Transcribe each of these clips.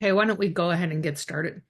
Okay, why don't we go ahead and get started?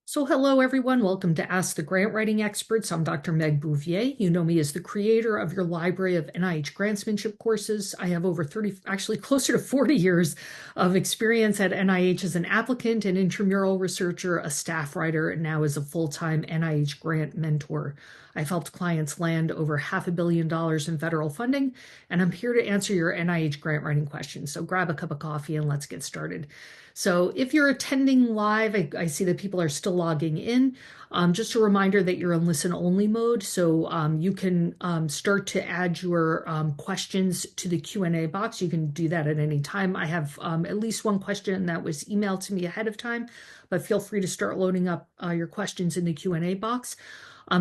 So, hello everyone. Welcome to Ask the Grant Writing Experts. I'm Dr. Meg Bouvier. You know me as the creator of your library of NIH grantsmanship courses. I have over 30, actually closer to 40 years of experience at NIH as an applicant, an intramural researcher, a staff writer, and now as a full-time NIH grant mentor. I've helped clients land over $500 million in federal funding, and I'm here to answer your NIH grant writing questions. So grab a cup of coffee and let's get started. So if you're attending live, I see that people are still logging in. Just a reminder that you're in listen only mode, so you can start to add your questions to the Q&A box. You can do that at any time. I have at least one question that was emailed to me ahead of time, but feel free to start loading up your questions in the Q&A box.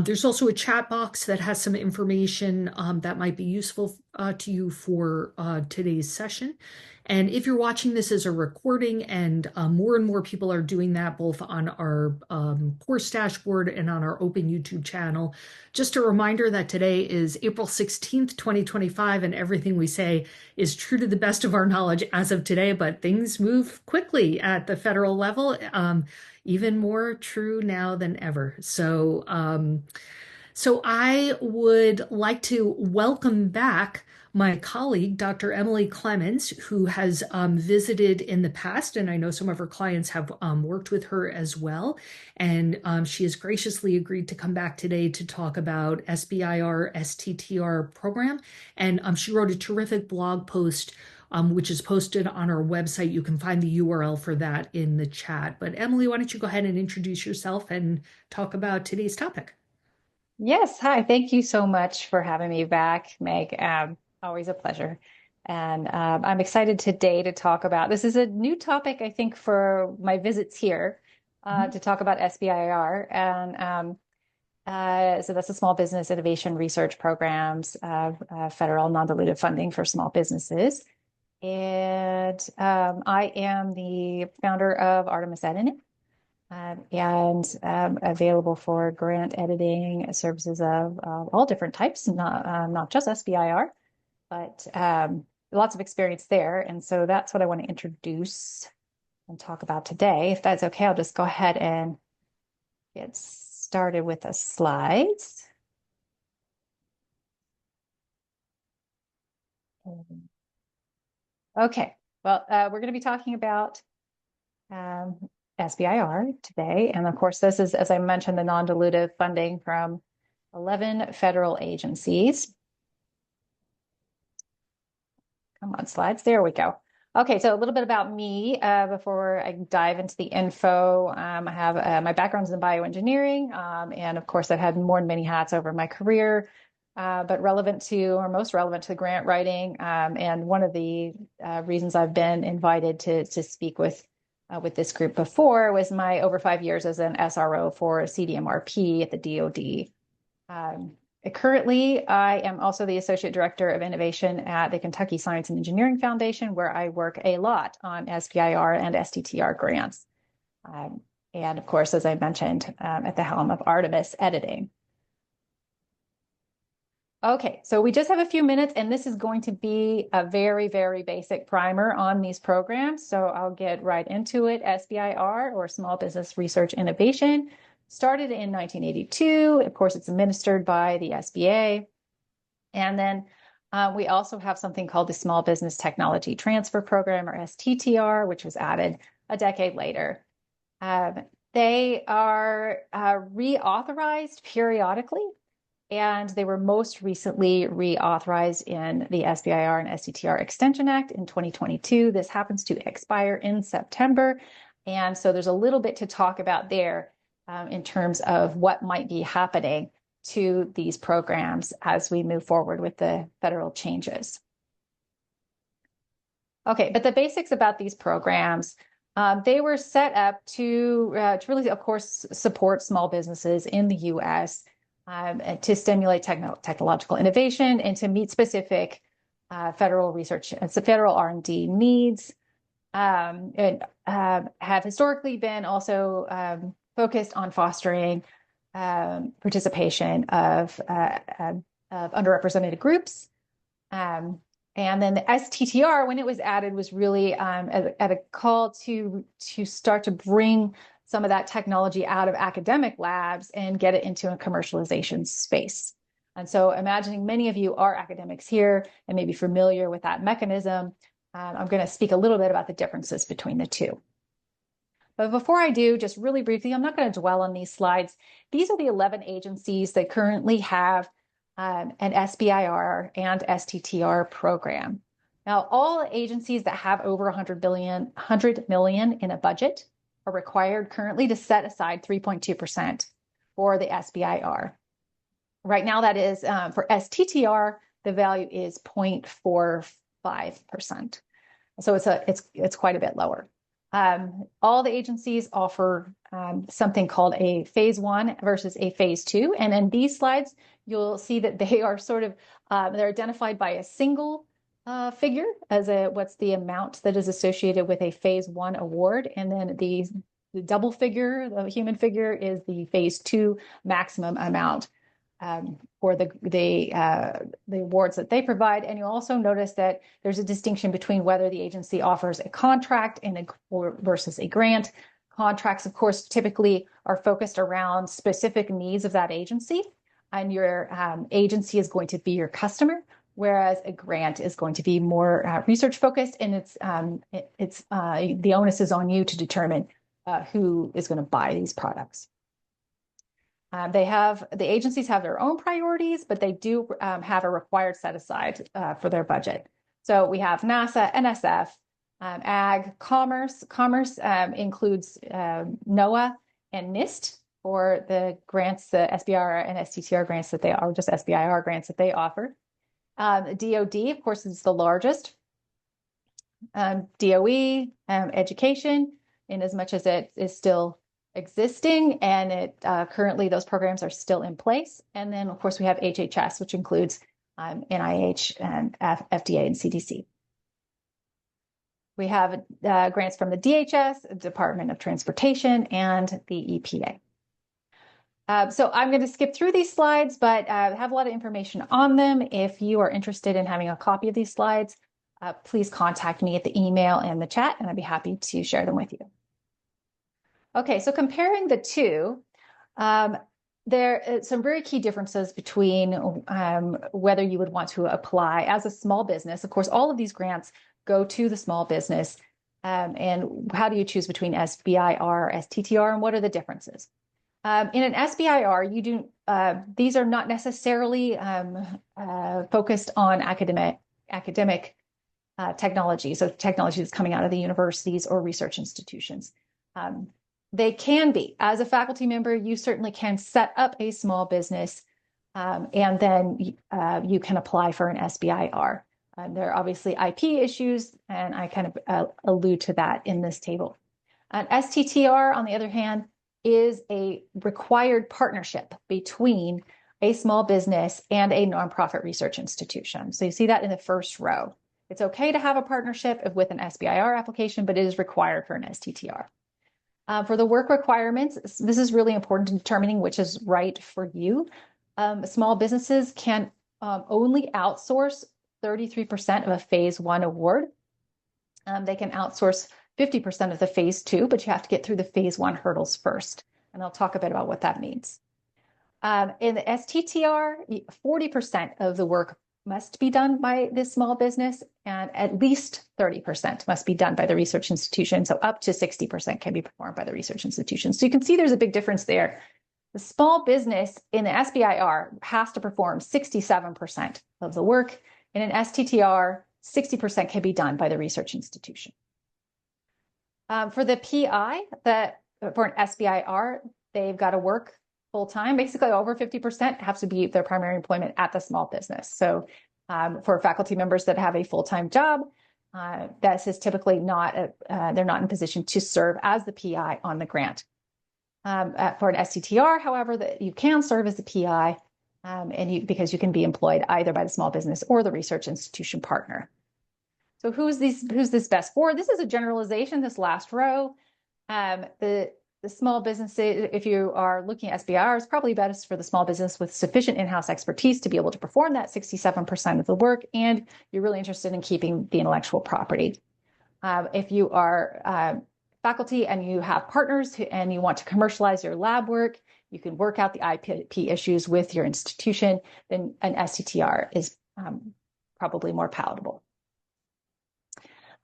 There's also a chat box that has some information that might be useful to you for today's session. And if you're watching this as a recording, and more people are doing that both on our course dashboard and on our open YouTube channel, just a reminder that today is April 16th, 2025, and everything we say is true to the best of our knowledge as of today, but things move quickly at the federal level, even more true now than ever. So I would like to welcome back my colleague, Dr. Emilie Clemmens, who has visited in the past, and I know some of her clients have worked with her as well. And she has graciously agreed to come back today to talk about SBIR STTR program. And she wrote a terrific blog post, which is posted on our website. You can find the URL for that in the chat. But Emilie, why don't you go ahead and introduce yourself and talk about today's topic? Yes, hi. Thank you so much for having me back, Meg. Always a pleasure. And I'm excited today to talk about this is a new topic, I think, for my visits here to talk about SBIR. So that's the Small Business Innovation Research Programs, federal non-dilutive funding for small businesses. And I am the founder of Artemis Editing and available for grant editing services of all different types, not just SBIR, but lots of experience there. And so that's what I want to introduce and talk about today. If that's okay, I'll just go ahead and get started with the slides. Okay, well, we're going to be talking about um, SBIR today. And of course, this is, as I mentioned, the non-dilutive funding from 11 federal agencies. Come on, slides. There we go. Okay, so a little bit about me before I dive into the info. I have my background's in bioengineering, and of course, I've had more than many hats over my career, but relevant to, or most relevant to grant writing. And one of the reasons I've been invited to speak with this group before was my over 5 years as an SRO for CDMRP at the DoD. Currently, I am also the Associate Director of Innovation at the Kentucky Science and Engineering Foundation, where I work a lot on SBIR and STTR grants. And of course, as I mentioned, at the helm of Artemis Editing. Okay, so we just have a few minutes, and this is going to be a very, very basic primer on these programs. So I'll get right into it. SBIR, or Small Business Research Innovation, started in 1982. Of course, it's administered by the SBA. And then we also have something called the Small Business Technology Transfer Program, or STTR, which was added a decade later. They are reauthorized periodically, and they were most recently reauthorized in the SBIR and STTR Extension Act in 2022. This happens to expire in September. And so there's a little bit to talk about there in terms of what might be happening to these programs as we move forward with the federal changes. Okay, but the basics about these programs, they were set up to really, of course, support small businesses in the U.S., to stimulate technological innovation and to meet specific federal research and federal R&D needs, and have historically been also focused on fostering participation of underrepresented groups, And then the STTR, when it was added, was really at a call to start to bring some of that technology out of academic labs and get it into a commercialization space. And so imagining many of you are academics here and may be familiar with that mechanism, I'm going to speak a little bit about the differences between the two. But before I do, just really briefly, I'm not going to dwell on these slides. These are the 11 agencies that currently have an SBIR and STTR program. Now, all agencies that have over 100 million in a budget are required currently to set aside 3.2% for the SBIR. Right now, that is for STTR, the value is 0.45%. So it's quite a bit lower. All the agencies offer something called a phase 1 versus a phase 2. And in these slides, you'll see that they are sort of, they're identified by a single figure as what's the amount that is associated with a phase 1 award. And then the double figure, the human figure, is the phase 2 maximum amount for the awards that they provide. And you'll also notice that there's a distinction between whether the agency offers a contract versus a grant. Contracts, of course, typically are focused around specific needs of that agency, and your agency is going to be your customer, whereas a grant is going to be more research focused, and it's the onus is on you to determine who is going to buy these products. The agencies have their own priorities, but they do have a required set aside for their budget. So we have NASA, NSF, Ag, Commerce. Commerce includes NOAA and NIST for the grants, the SBIR and STTR grants that they are, just SBIR grants that they offer. DOD, of course, is the largest. DOE, education, in as much as it is still existing, and currently those programs are still in place. And then, of course, we have HHS, which includes NIH and FDA and CDC. We have grants from the DHS, Department of Transportation, and the EPA. So I'm going to skip through these slides, but I have a lot of information on them. If you are interested in having a copy of these slides, please contact me at the email and the chat, and I'd be happy to share them with you. Okay, so comparing the two, there are some very key differences between whether you would want to apply as a small business. Of course, all of these grants go to the small business. And how do you choose between SBIR, STTR, and what are the differences? In an SBIR, these are not necessarily focused on academic technology, so technology that's coming out of the universities or research institutions. They can be. As a faculty member, you certainly can set up a small business, and then you can apply for an SBIR. There are obviously IP issues, and I kind of allude to that in this table. An STTR, on the other hand, is a required partnership between a small business and a nonprofit research institution. So you see that in the first row. It's okay to have a partnership with an SBIR application, but it is required for an STTR. For the work requirements, this is really important in determining which is right for you. Small businesses can only outsource 33% of a phase 1 award. They can outsource 50% of the phase 2, but you have to get through the phase 1 hurdles first. And I'll talk a bit about what that means. In the STTR, 40% of the work must be done by this small business, and at least 30% must be done by the research institution. So up to 60% can be performed by the research institution. So you can see there's a big difference there. The small business in the SBIR has to perform 67% of the work. In an STTR, 60% can be done by the research institution. For the PI, for an SBIR, they've got to work full-time. Basically, over 50% have to be their primary employment at the small business. So for faculty members that have a full-time job, this is typically not, they're not in position to serve as the PI on the grant. For an STTR, however, you can serve as the PI because you can be employed either by the small business or the research institution partner. So who's this best for? This is a generalization, this last row. The the small businesses, if you are looking at SBIR, it's probably best for the small business with sufficient in-house expertise to be able to perform that 67% of the work, and you're really interested in keeping the intellectual property. If you are faculty and you have partners and you want to commercialize your lab work, you can work out the IP issues with your institution, then an STTR is probably more palatable.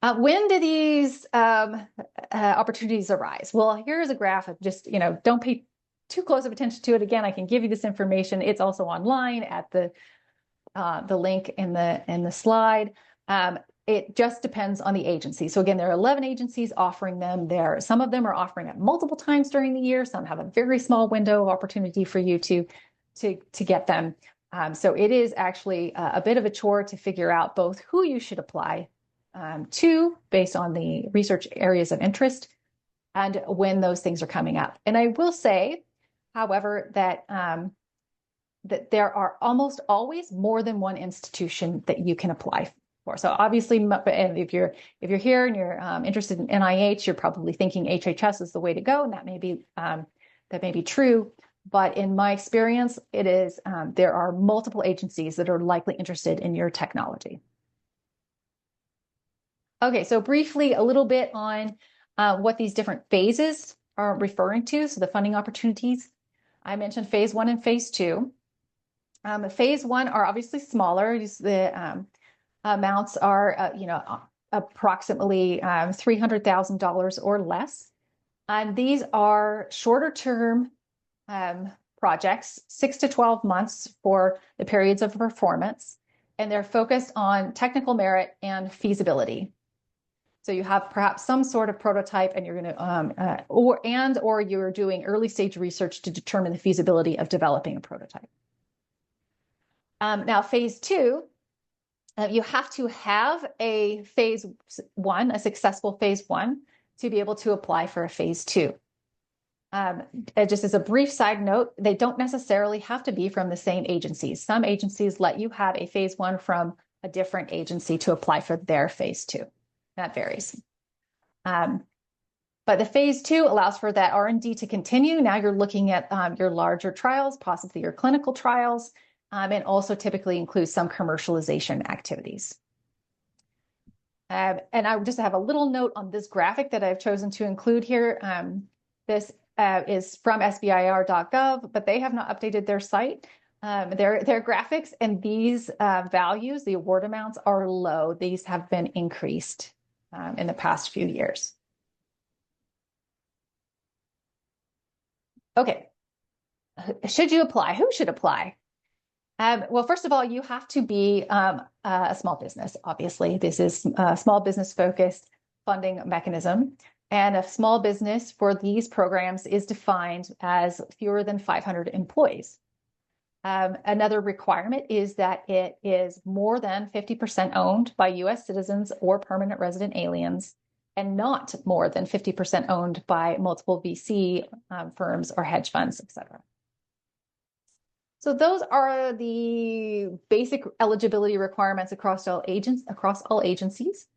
When do these opportunities arise? Well, here's a graph of just, don't pay too close of attention to it. Again, I can give you this information. It's also online at the link in the slide. It just depends on the agency. So again, there are 11 agencies offering them. Some of them are offering it multiple times during the year. Some have a very small window of opportunity for you to get them. So it is actually a bit of a chore to figure out both who you should apply to based on the research areas of interest and when those things are coming up. And I will say, however, that there are almost always more than one institution that you can apply for. So obviously, if you're here and you're interested in NIH, you're probably thinking HHS is the way to go, and that may be true. But in my experience, it is there are multiple agencies that are likely interested in your technology. Okay, so briefly, a little bit on what these different phases are referring to. So the funding opportunities. I mentioned phase 1 and phase 2. Phase 1 are obviously smaller. The amounts are, approximately $300,000 or less. And these are shorter term projects, 6 to 12 months for the periods of performance. And they're focused on technical merit and feasibility. So you have perhaps some sort of prototype and you're going to, or you're doing early stage research to determine the feasibility of developing a prototype. Now, phase 2, you have to have a phase 1, a successful phase 1, to be able to apply for a phase 2. Just as a brief side note, they don't necessarily have to be from the same agencies. Some agencies let you have a phase 1 from a different agency to apply for their phase 2. That varies. But the phase 2 allows for that R&D to continue. Now you're looking at your larger trials, possibly your clinical trials, and also typically includes some commercialization activities. And I just have a little note on this graphic that I've chosen to include here. This is from SBIR.gov, but they have not updated their site. Their graphics, and these values, the award amounts, are low. These have been increased in the past few years. Okay, should you apply? Who should apply? Well, first of all, you have to be a small business. Obviously, this is a small business focused funding mechanism. And a small business for these programs is defined as fewer than 500 employees. Another requirement is that it is more than 50% owned by US citizens or permanent resident aliens, and not more than 50% owned by multiple VC firms or hedge funds, et cetera. So those are the basic eligibility requirements across all agencies.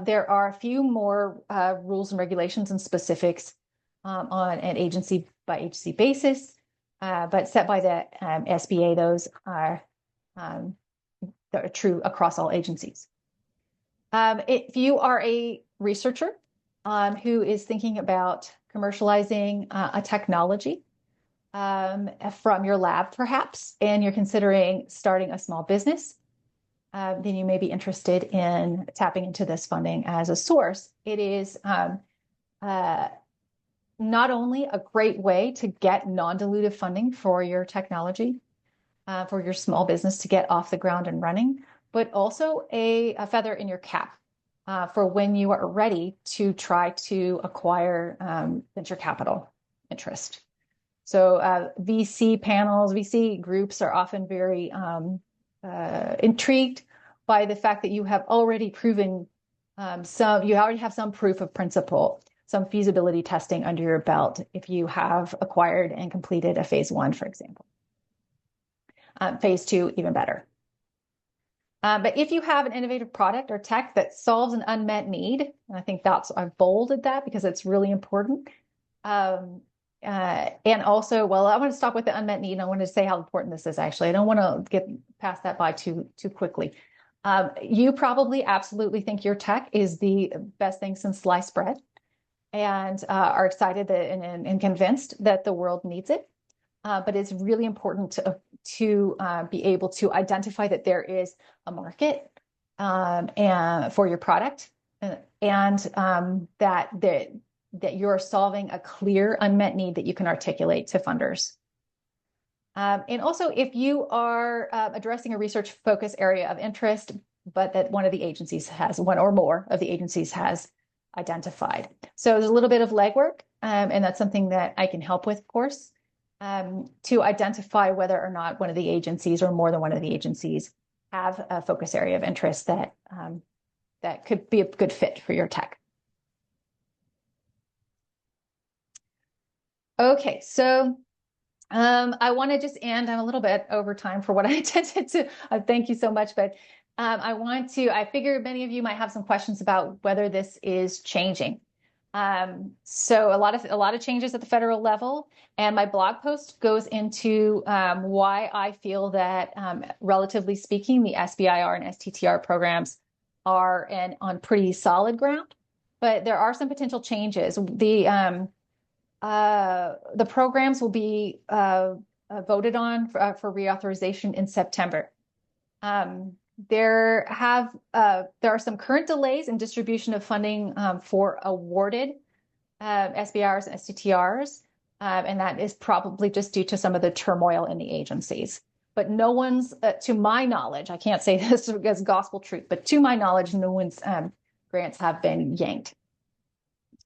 There are a few more rules and regulations and specifics on an agency by agency basis, but set by the SBA, those are true across all agencies. If you are a researcher who is thinking about commercializing a technology from your lab, perhaps, and you're considering starting a small business, then you may be interested in tapping into this funding as a source. It is not only a great way to get non-dilutive funding for your technology, for your small business to get off the ground and running, but also a feather in your cap for when you are ready to try to acquire venture capital interest. So VC panels, VC groups are often very intrigued by the fact that you have already proven you already have some proof of principle, some feasibility testing under your belt if you have acquired and completed a phase 1, for example. Phase 2, even better. But if you have an innovative product or tech that solves an unmet need, and I think I've bolded that because it's really important, Um, and also, well, I want to stop with the unmet need. And I want to say how important this is actually. I don't want to get past that by too quickly. You probably absolutely think your tech is the best thing since sliced bread and are excited that, and convinced that the world needs it. But it's really important to be able to identify that there is a market and for your product, and that you're solving a clear unmet need that you can articulate to funders. And also, if you are addressing a research focus area of interest, but that one or more of the agencies has identified. So there's a little bit of legwork, and that's something that I can help with, of course, to identify whether or not one of the agencies or more than one of the agencies have a focus area of interest that could be a good fit for your tech. Okay, so I want to just end. I'm a little bit over time for what I intended to. Thank you so much, but I figure many of you might have some questions about whether this is changing. So a lot of changes at the federal level, and my blog post goes into why I feel that, relatively speaking, the SBIR and STTR programs are on pretty solid ground, but there are some potential changes. The programs will be voted on for reauthorization in September. There are some current delays in distribution of funding for awarded SBIRs and STTRs, and that is probably just due to some of the turmoil in the agencies. But no one's, to my knowledge, I can't say this as gospel truth, but to my knowledge, no one's grants have been yanked.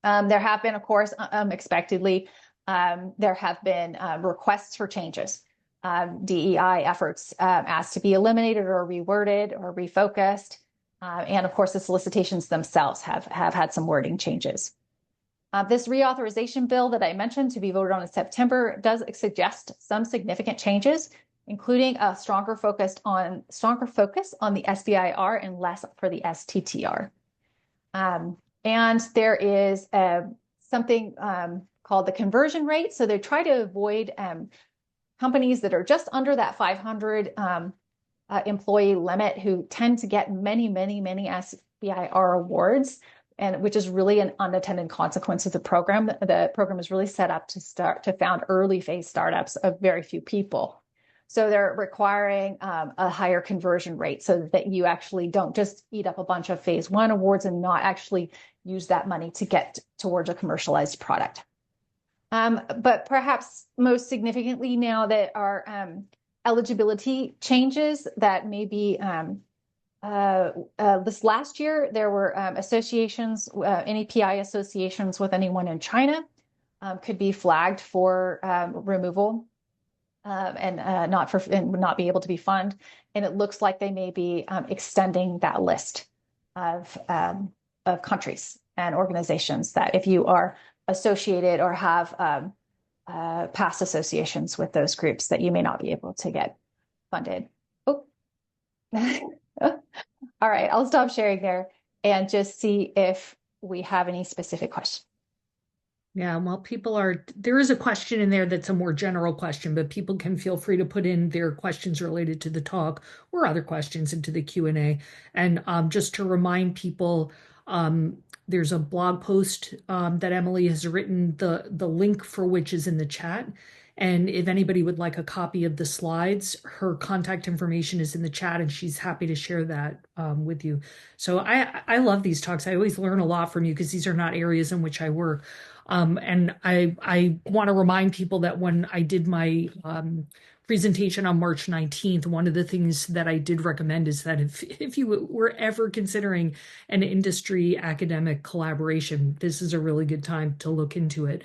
There have been, of course, expectedly, there have been requests for changes. DEI efforts asked to be eliminated or reworded or refocused. And of course, the solicitations themselves have had some wording changes. This reauthorization bill that I mentioned to be voted on in September does suggest some significant changes, including a stronger focus on the SBIR and less for the STTR. And there is something called the conversion rate. So they try to avoid companies that are just under that 500 employee limit, who tend to get many SBIR awards, and which is really an unintended consequence of the program. The program is really set up to found early phase startups of very few people. So they're requiring a higher conversion rate so that you actually don't just eat up a bunch of phase one awards and not actually use that money to get towards a commercialized product. But perhaps most significantly, now that our eligibility changes that maybe this last year, there were associations, any PI associations with anyone in China could be flagged for removal and not be able to be funded. And it looks like they may be extending that list of countries and organizations that if you are associated or have past associations with those groups, that you may not be able to get funded. Oh, all right, I'll stop sharing there and just see if we have any specific questions. Yeah, well, there is a question in there that's a more general question, but people can feel free to put in their questions related to the talk or other questions into the Q&A. And just to remind people, there's a blog post that Emilie has written, the link for which is in the chat. And if anybody would like a copy of the slides, her contact information is in the chat, and she's happy to share that with you. So I love these talks. I always learn a lot from you because these are not areas in which I work. And I want to remind people that when I did my presentation on March 19th, one of the things that I did recommend is that if you were ever considering an industry academic collaboration, this is a really good time to look into it.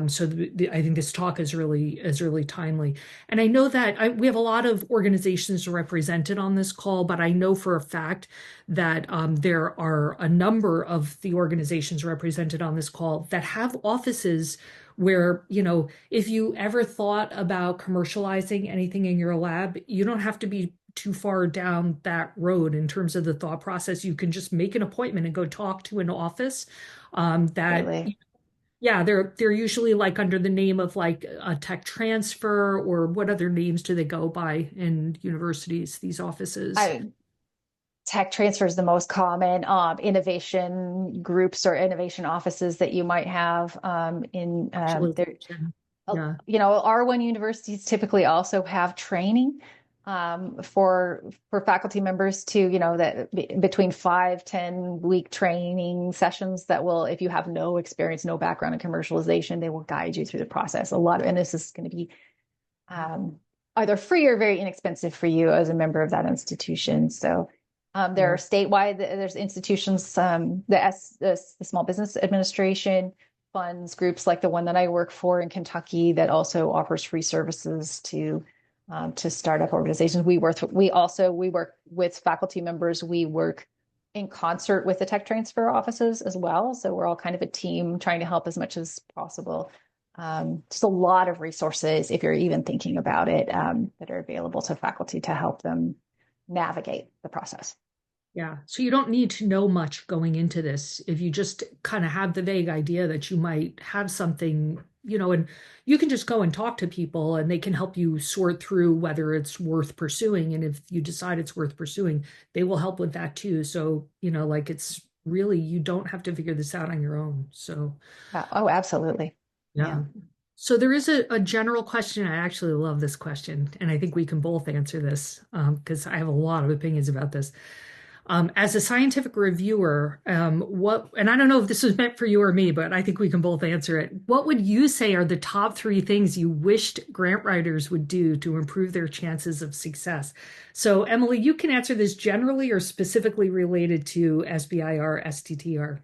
So I think this talk is really timely. And I know that we have a lot of organizations represented on this call, but I know for a fact that there are a number of the organizations represented on this call that have offices where, if you ever thought about commercializing anything in your lab, you don't have to be too far down that road in terms of the thought process. You can just make an appointment and go talk to an office that Really? Yeah, they're usually like under the name of like a tech transfer, or what other names do they go by in universities, these offices? I Tech transfer is the most common. Innovation groups or innovation offices that you might have in there. Commercialization. Yeah. R1 universities typically also have training for faculty members to, that between 5-10 week training sessions that will, if you have no experience, no background in commercialization, they will guide you through the process. And this is going to be um, either free or very inexpensive for you as a member of that institution. So there are Yeah. statewide, there's institutions, the Small Business Administration funds groups like the one that I work for in Kentucky that also offers free services to startup organizations. We work with faculty members. We work in concert with the tech transfer offices as well. So we're all kind of a team trying to help as much as possible. Just a lot of resources, if you're even thinking about it, that are available to faculty to help them navigate the process. Yeah. So you don't need to know much going into this. If you just kind of have the vague idea that you might have something, and you can just go and talk to people and they can help you sort through whether it's worth pursuing. And if you decide it's worth pursuing, they will help with that too. So, like it's really, you don't have to figure this out on your own. So, Oh, absolutely. Yeah. yeah. So there is a general question. I actually love this question, and I think we can both answer this because I have a lot of opinions about this. As a scientific reviewer, and I don't know if this was meant for you or me, but I think we can both answer it. What would you say are the top three things you wished grant writers would do to improve their chances of success? So, Emilie, you can answer this generally or specifically related to SBIR, STTR.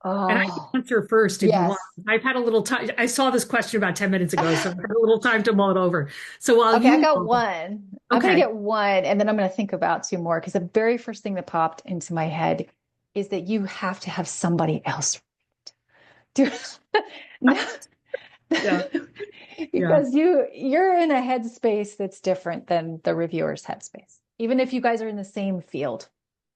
And I can Oh, answer first if you want. yes. I've had a little time. I saw this question about 10 minutes ago, so I've had a little time to mull it over. So while Okay, I you, got one. I'm going to okay, get one, and then I'm going to think about two more because the very first thing that popped into my head is that you have to have somebody else do no, yeah, yeah, because you're in a headspace that's different than the reviewer's headspace. Even if you guys are in the same field,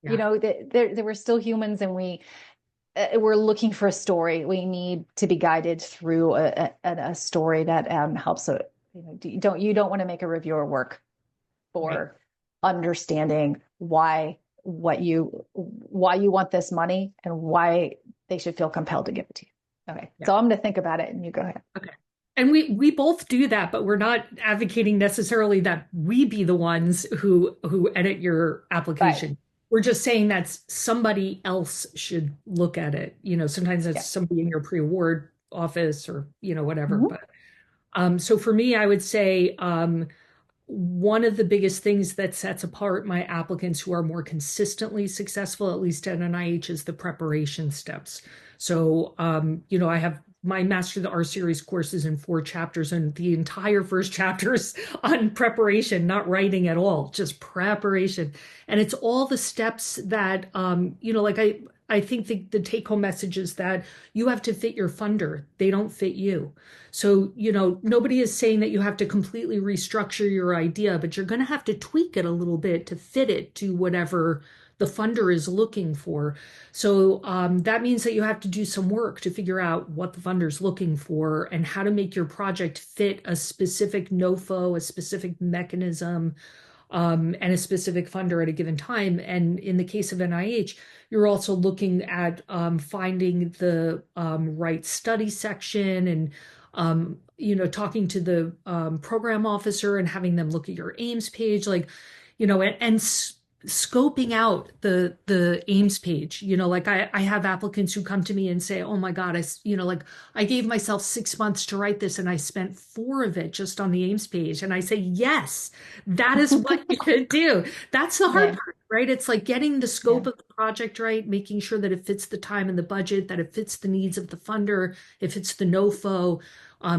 yeah, there were still humans, and we're looking for a story. We need to be guided through a story that helps. You don't want to make a reviewer work right, for understanding why you want this money and why they should feel compelled to give it to you. Okay, yeah. so I'm going to think about it, and you go ahead. Okay. And we both do that, but we're not advocating necessarily that we be the ones who edit your Right. application. We're just saying that somebody else should look at it. Sometimes that's Yeah. somebody in your pre-award office or, whatever. Mhm. But so for me, I would say one of the biggest things that sets apart my applicants who are more consistently successful, at least at NIH, is the preparation steps. So, I have my Master of the R series courses in 4 chapters, and the entire first chapter is on preparation, not writing at all, just preparation. And it's all the steps that, like I think the take home message is that you have to fit your funder. They don't fit you. So, nobody is saying that you have to completely restructure your idea, but you're going to have to tweak it a little bit to fit it to whatever the funder is looking for. So that means that you have to do some work to figure out what the funder is looking for and how to make your project fit a specific NOFO, a specific mechanism, and a specific funder at a given time. And in the case of NIH, you're also looking at finding the right study section and talking to the program officer and having them look at your Ames page, like, and scoping out the Ames page. Like I have applicants who come to me and say, "Oh my God, like I gave myself 6 months to write this and I spent 4 of it just on the Ames page." And I say, "Yes, that is what you should do." That's the hard Yeah. part, right? It's like getting the Yeah. scope of the project right, making sure that it fits the time and the budget, that it fits the needs of the funder, it fits the NOFO.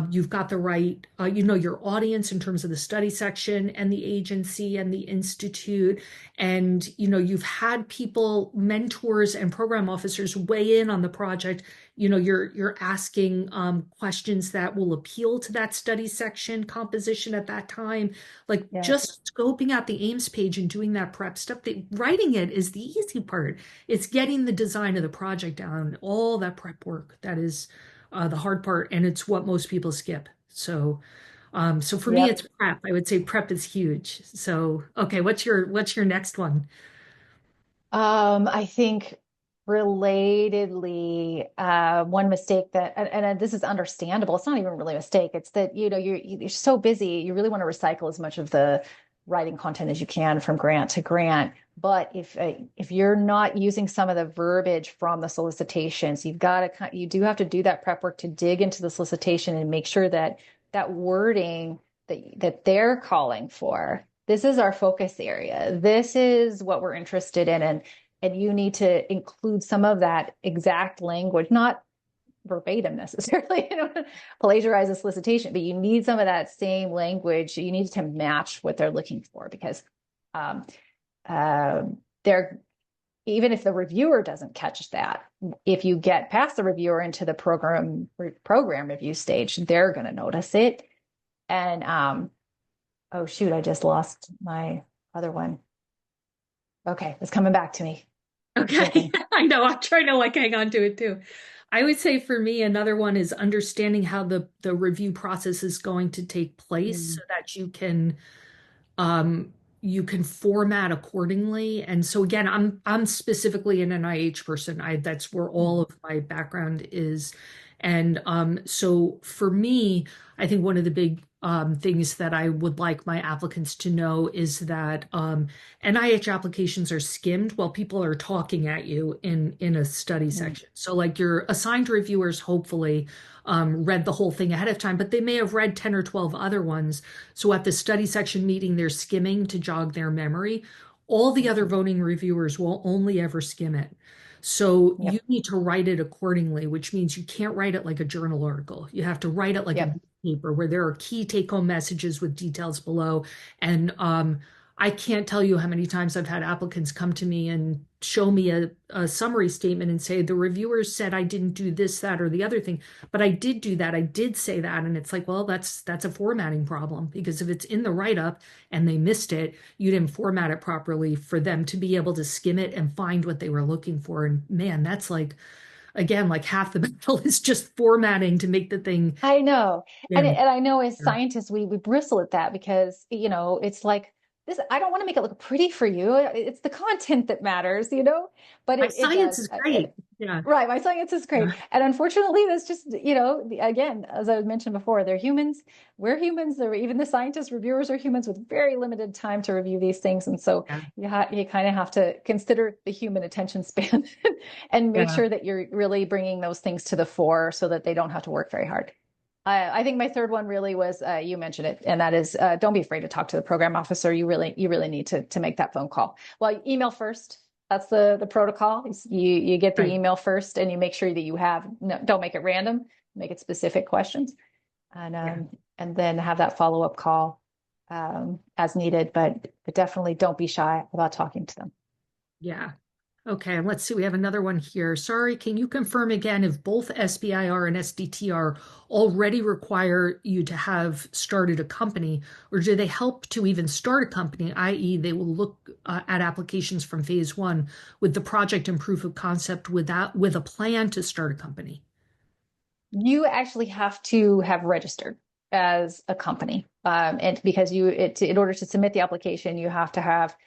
You've got the right, your audience in terms of the study section and the agency and the institute. And, you've had people, mentors and program officers weigh in on the project. You're asking questions that will appeal to that study section composition at that time. Like Yes. just scoping out the Ames page and doing that prep stuff, writing it is the easy part. It's getting the design of the project down, all that prep work. That is the hard part, and it's what most people skip. So for me, Yep. it's prep. I would say prep is huge. So, okay, what's your next one? I think relatedly, one mistake that, and this is understandable, it's not even really a mistake. It's that, you're so busy, you really want to recycle as much of the writing content as you can from grant to grant. But if you're not using some of the verbiage from the solicitations, you do have to do that prep work to dig into the solicitation and make sure that that wording that they're calling for, this is our focus area. This is what we're interested in. And you need to include some of that exact language, not verbatim necessarily, plagiarize a solicitation, but you need some of that same language. You need to match what they're looking for because um, they're, even if the reviewer doesn't catch that, if you get past the reviewer into the program review stage, they're going to notice it. And oh shoot, I just lost my other one. Okay, it's coming back to me. I'm Okay, thinking. I know. I'm trying to like hang on to it too. I would say for me, another one is understanding how the review process is going to take place so Mm, that um, you can format accordingly. And so again, I'm specifically an NIH person. That's where all mm, of my background is. And so for me, I think one of the big things that I would like my applicants to know is that NIH applications are skimmed while people are talking at you in a study mm, section. So like your assigned reviewers hopefully read the whole thing ahead of time, but they may have read 10 or 12 other ones. So at the study section meeting, they're skimming to jog their memory. All the other mm. voting reviewers will only ever skim it. So you Yep, need to write it accordingly, which means you can't write it like a journal article. You have to write it like a yep. newspaper where there are key take-home messages with details below. And I can't tell you how many times I've had applicants come to me and show me a summary statement and say, the reviewers said I didn't do this, that, or the other thing, but I did do that. I did say that. And it's like, well, that's a formatting problem because if it's in the write-up and they missed it, you didn't format it properly for them to be able to skim it and find what they were looking for. And man, that's like, again, like half the battle is just formatting to make the thing. I know. And Yeah. I know as scientists, we bristle at that because, it's like this, I don't want to make it look pretty for you. It's the content that matters, but My it science does. is great. Yeah. Right. My science is great. Yeah. And unfortunately, that's just, again, as I mentioned before, they're humans. We're humans. Even the scientists, reviewers are humans with very limited time to review these things. And so Yeah. you kind of have to consider the human attention span and make Yeah. sure that you're really bringing those things to the fore so that they don't have to work very hard. I think my third one really was you mentioned it, and that is don't be afraid to talk to the program officer. You really need to make that phone call. Well, email first. That's the protocol. You get the Right. email first, and you make sure that you have no, don't make it random, make it specific questions, and Yeah. then have that follow up call as needed. But definitely don't be shy about talking to them. Yeah. Okay, and let's see, we have another one here. Sorry, can you confirm again if both SBIR and STTR already require you to have started a company, or do they help to even start a company, i.e., they will look at applications from phase one with the project and proof of concept with a plan to start a company? You actually have to have registered as a company, and because in order to submit the application, you have to have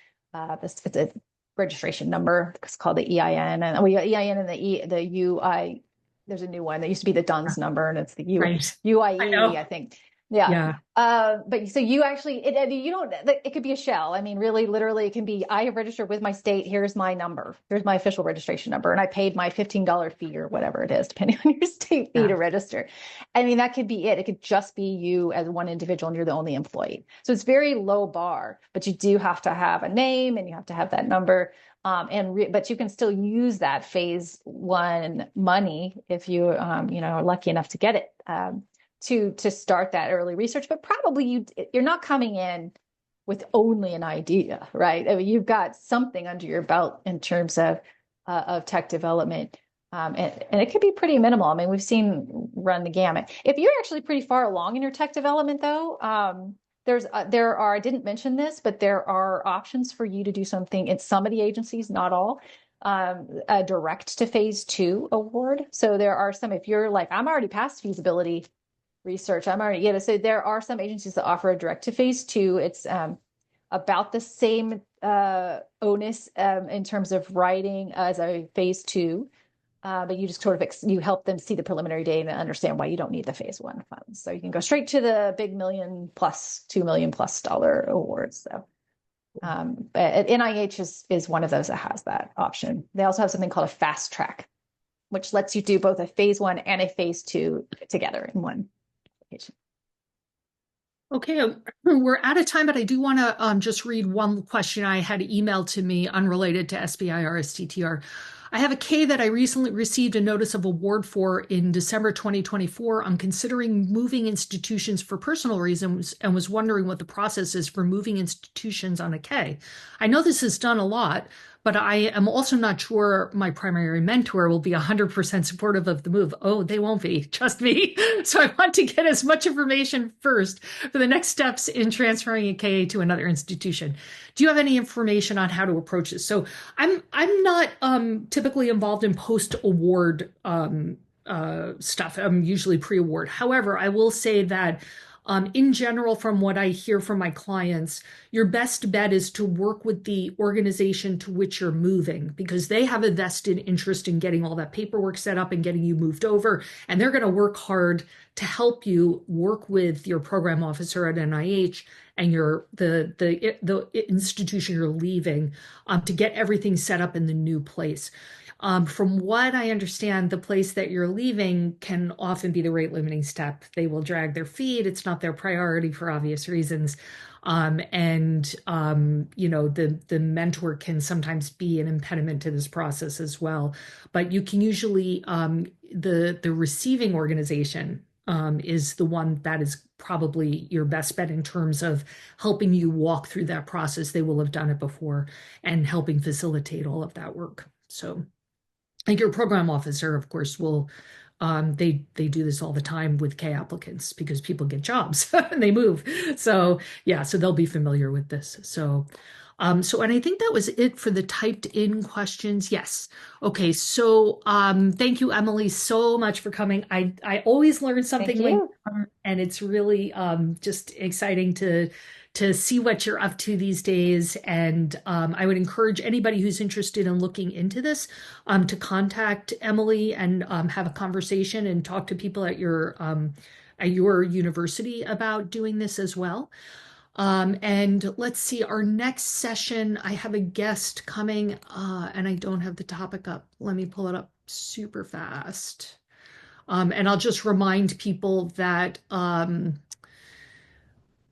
this it's a registration number. It's called the EIN, and we EIN and the UI. There's a new one that used to be the DUNS number, and it's the Right. I UIE, know. I think. Yeah. Yeah. But so you actually, you don't, it could be a shell. I mean, really, literally, it can be, I have registered with my state. Here's my number. Here's my official registration number. And I paid my $15 fee or whatever it is, depending on your state fee Yeah. to register. I mean, that could be it. It could just be you as one individual and you're the only employee. So it's very low bar, but you do have to have a name and you have to have that number. But you can still use that phase one money if you, are lucky enough to get it. to start that early research, but probably you're not coming in with only an idea, right? I mean, you've got something under your belt in terms of tech development. And it could be pretty minimal. I mean, we've seen run the gamut. If you're actually pretty far along in your tech development, though, there are, I didn't mention this, but there are options for you to do something in some of the agencies, not all, a direct to phase 2 award. So there are some, if you're like, I'm already past feasibility research, I'm already, so there are some agencies that offer a direct to phase 2. It's about the same onus in terms of writing as a phase 2. But you just sort of you help them see the preliminary data and understand why you don't need the phase 1 funds. So you can go straight to the big $1 million plus $2 million plus awards. So, but NIH is one of those that has that option. They also have something called a fast track, which lets you do both a phase 1 and a phase 2 together in one application. Okay, we're out of time, but I do want to just read one question I had emailed to me unrelated to SBIR STTR. I have a K that I recently received a notice of award for in December 2024. I'm considering moving institutions for personal reasons and was wondering what the process is for moving institutions on a K. I know this is done a lot, but I am also not sure my primary mentor will be 100% supportive of the move. Oh, they won't be, trust me. So I want to get as much information first for the next steps in transferring a KA to another institution. Do you have any information on how to approach this? So I'm not typically involved in post-award stuff. I'm usually pre-award. However, I will say that in general, from what I hear from my clients, your best bet is to work with the organization to which you're moving because they have a vested interest in getting all that paperwork set up and getting you moved over. And they're going to work hard to help you work with your program officer at NIH and the institution you're leaving to get everything set up in the new place. From what I understand, the place that you're leaving can often be the rate limiting step. They will drag their feet. It's not their priority for obvious reasons. The mentor can sometimes be an impediment to this process as well. But you can usually, the receiving organization is the one that is probably your best bet in terms of helping you walk through that process. They will have done it before and helping facilitate all of that work. So. And your program officer, of course, will they do this all the time with K applicants because people get jobs and they move. So yeah, so they'll be familiar with this. So and I think that was it for the typed in questions. Yes. Okay. So thank you, Emilie, so much for coming. I always learn something new, and it's really just exciting to see what you're up to these days. And I would encourage anybody who's interested in looking into this to contact Emilie and have a conversation and talk to people at your university about doing this as well. And let's see, our next session, I have a guest coming and I don't have the topic up. Let me pull it up super fast. And I'll just remind people that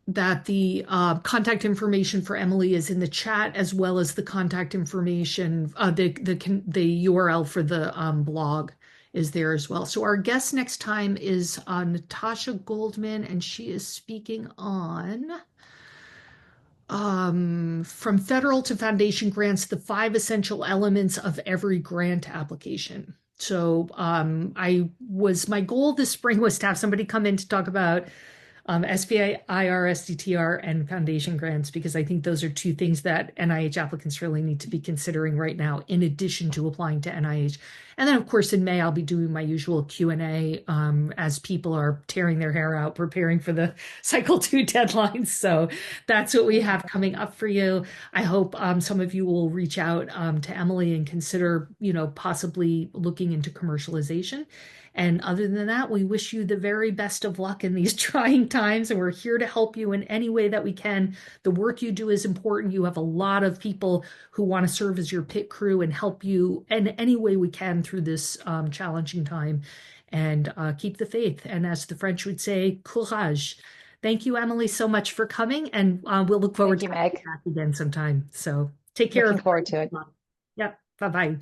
the contact information for Emilie is in the chat, as well as the contact information, the URL for the blog is there as well. So our guest next time is Natasha Goldman, and she is speaking on from federal to foundation grants, the 5 essential elements of every grant application. So my goal this spring was to have somebody come in to talk about SBIR, STTR, and foundation grants, because I think those are two things that NIH applicants really need to be considering right now, in addition to applying to NIH. And then, of course, in May, I'll be doing my usual Q&A as people are tearing their hair out, preparing for the Cycle 2 deadlines. So that's what we have coming up for you. I hope some of you will reach out to Emilie and consider, possibly looking into commercialization. And other than that, we wish you the very best of luck in these trying times, and we're here to help you in any way that we can. The work you do is important. You have a lot of people who want to serve as your pit crew and help you in any way we can through this challenging time. And keep the faith. And as the French would say, courage. Thank you, Emilie, so much for coming, and we'll look forward to Meg. back again sometime. So take care. Looking forward to it. Yep. Bye-bye.